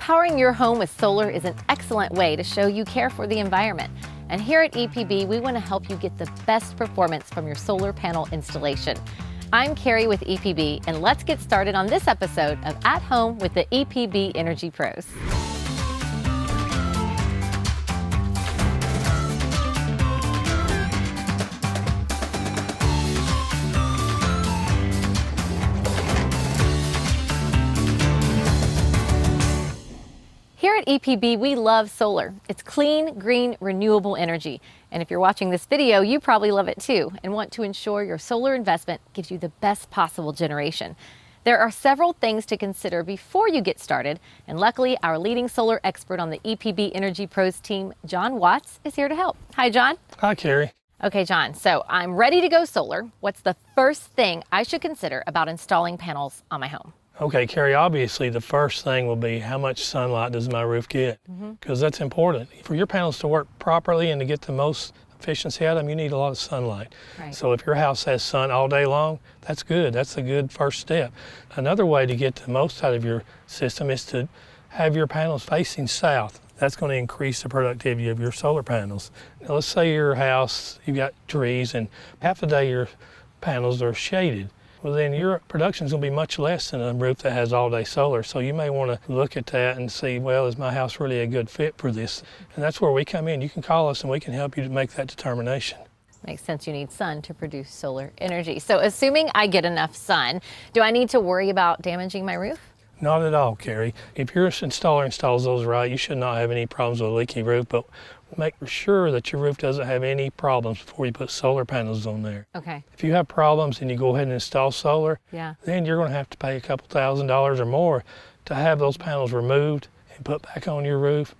Powering your home with solar is an excellent way to show you care for the environment. And here at EPB, we want to help you get the best performance from your solar panel installation. I'm Carrie with EPB, and let's get started on this episode of At Home with the EPB Energy Pros. Here at EPB, we love solar. It's clean, green, renewable energy. And if you're watching this video, you probably love it too and want to ensure your solar investment gives you the best possible generation. There are several things to consider before you get started, and luckily our leading solar expert on the EPB Energy Pros team, John Watts, is here to help. Hi, John. Hi, Carrie. Okay, John, so I'm ready to go solar. What's the first thing I should consider about installing panels on my home? Okay, Carrie, obviously the first thing will be how much sunlight does my roof get? Because that's important. For your panels to work properly and to get the most efficiency out of them, you need a lot of sunlight. Right. So if your house has sun all day long, that's good. That's a good first step. Another way to get the most out of your system is to have your panels facing south. That's going to increase the productivity of your solar panels. Now, let's say your house, you've got trees and half the day your panels are shaded. Well, then your production is going to be much less than a roof that has all-day solar. So you may want to look at that and see, well, is my house really a good fit for this? And that's where we come in. You can call us and we can help you to make that determination. Makes sense. You need sun to produce solar energy. So assuming I get enough sun, do I need to worry about damaging my roof? Not at all, Carrie. If your installer installs those right, you should not have any problems with a leaky roof, but make sure that your roof doesn't have any problems before you put solar panels on there. Okay. If you have problems and you go ahead and install solar, Yeah. then you're going to have to pay a couple $1,000s or more to have those panels removed and put back on your roof.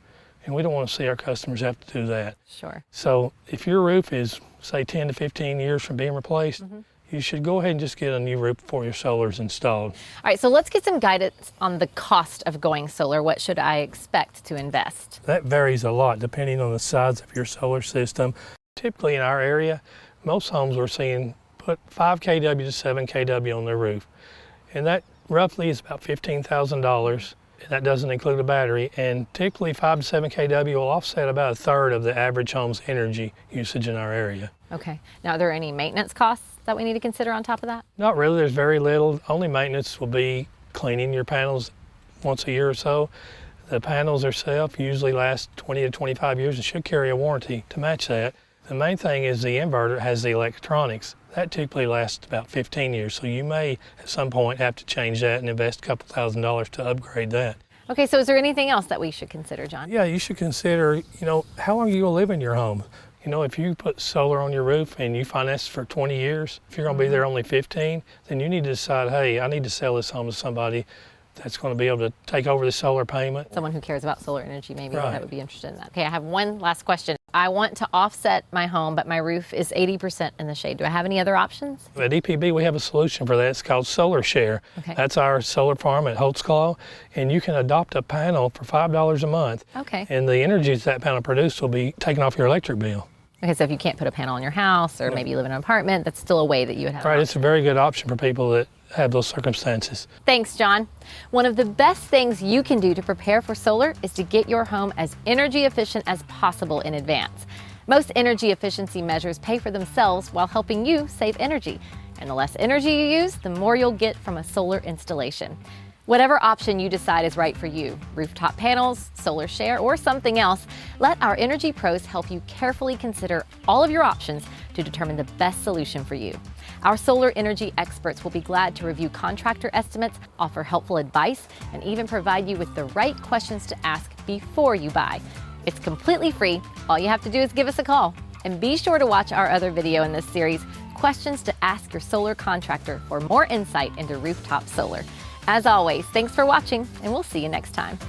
And we don't want to see our customers have to do that. Sure. So if your roof is, say, 10 to 15 years from being replaced, you should go ahead and just get a new roof before your solar is installed. All right, so let's get some guidance on the cost of going solar. What should I expect to invest? That varies a lot depending on the size of your solar system. Typically in our area, most homes we're seeing put 5 kW to 7 kW on their roof. And that roughly is about $15,000. That doesn't include a battery. And typically 5 to 7 kW will offset about a third of the average home's energy usage in our area. Okay. Now, are there any maintenance costs that we need to consider on top of that? Not really, there's very little. Only maintenance will be cleaning your panels once a year or so. The panels themselves usually last 20 to 25 years and should carry a warranty to match that. The main thing is the inverter has the electronics. That typically lasts about 15 years, so you may at some point have to change that and invest a couple $1,000s to upgrade that. Okay, so is there anything else that we should consider, John? Yeah, you should consider, how long are you going to live in your home? If you put solar on your roof and you finance for 20 years, if you're going to be there only 15, then you need to decide, hey, I need to sell this home to somebody that's going to be able to take over the solar payment. Someone who cares about solar energy, maybe, Right. that would be interested in that. Okay, I have one last question. I want to offset my home, but my roof is 80% in the shade. Do I have any other options? At EPB, we have a solution for that. It's called Solar Share. Okay. That's our solar farm at Holtzclaw, and you can adopt a panel for $5 a month. Okay. And the energy that panel produces will be taken off your electric bill. Okay, so if you can't put a panel on your house, or maybe you live in an apartment, that's still a way that you would have. Right, it's a very good option for people that have those circumstances. Thanks, John. One of the best things you can do to prepare for solar is to get your home as energy efficient as possible in advance. Most energy efficiency measures pay for themselves while helping you save energy. And the less energy you use, the more you'll get from a solar installation. Whatever option you decide is right for you, rooftop panels, solar share, or something else, let our energy pros help you carefully consider all of your options to determine the best solution for you. Our solar energy experts will be glad to review contractor estimates, offer helpful advice, and even provide you with the right questions to ask before you buy. It's completely free. All you have to do is give us a call. And be sure to watch our other video in this series, Questions to Ask Your Solar Contractor, for more insight into rooftop solar. As always, thanks for watching, and we'll see you next time.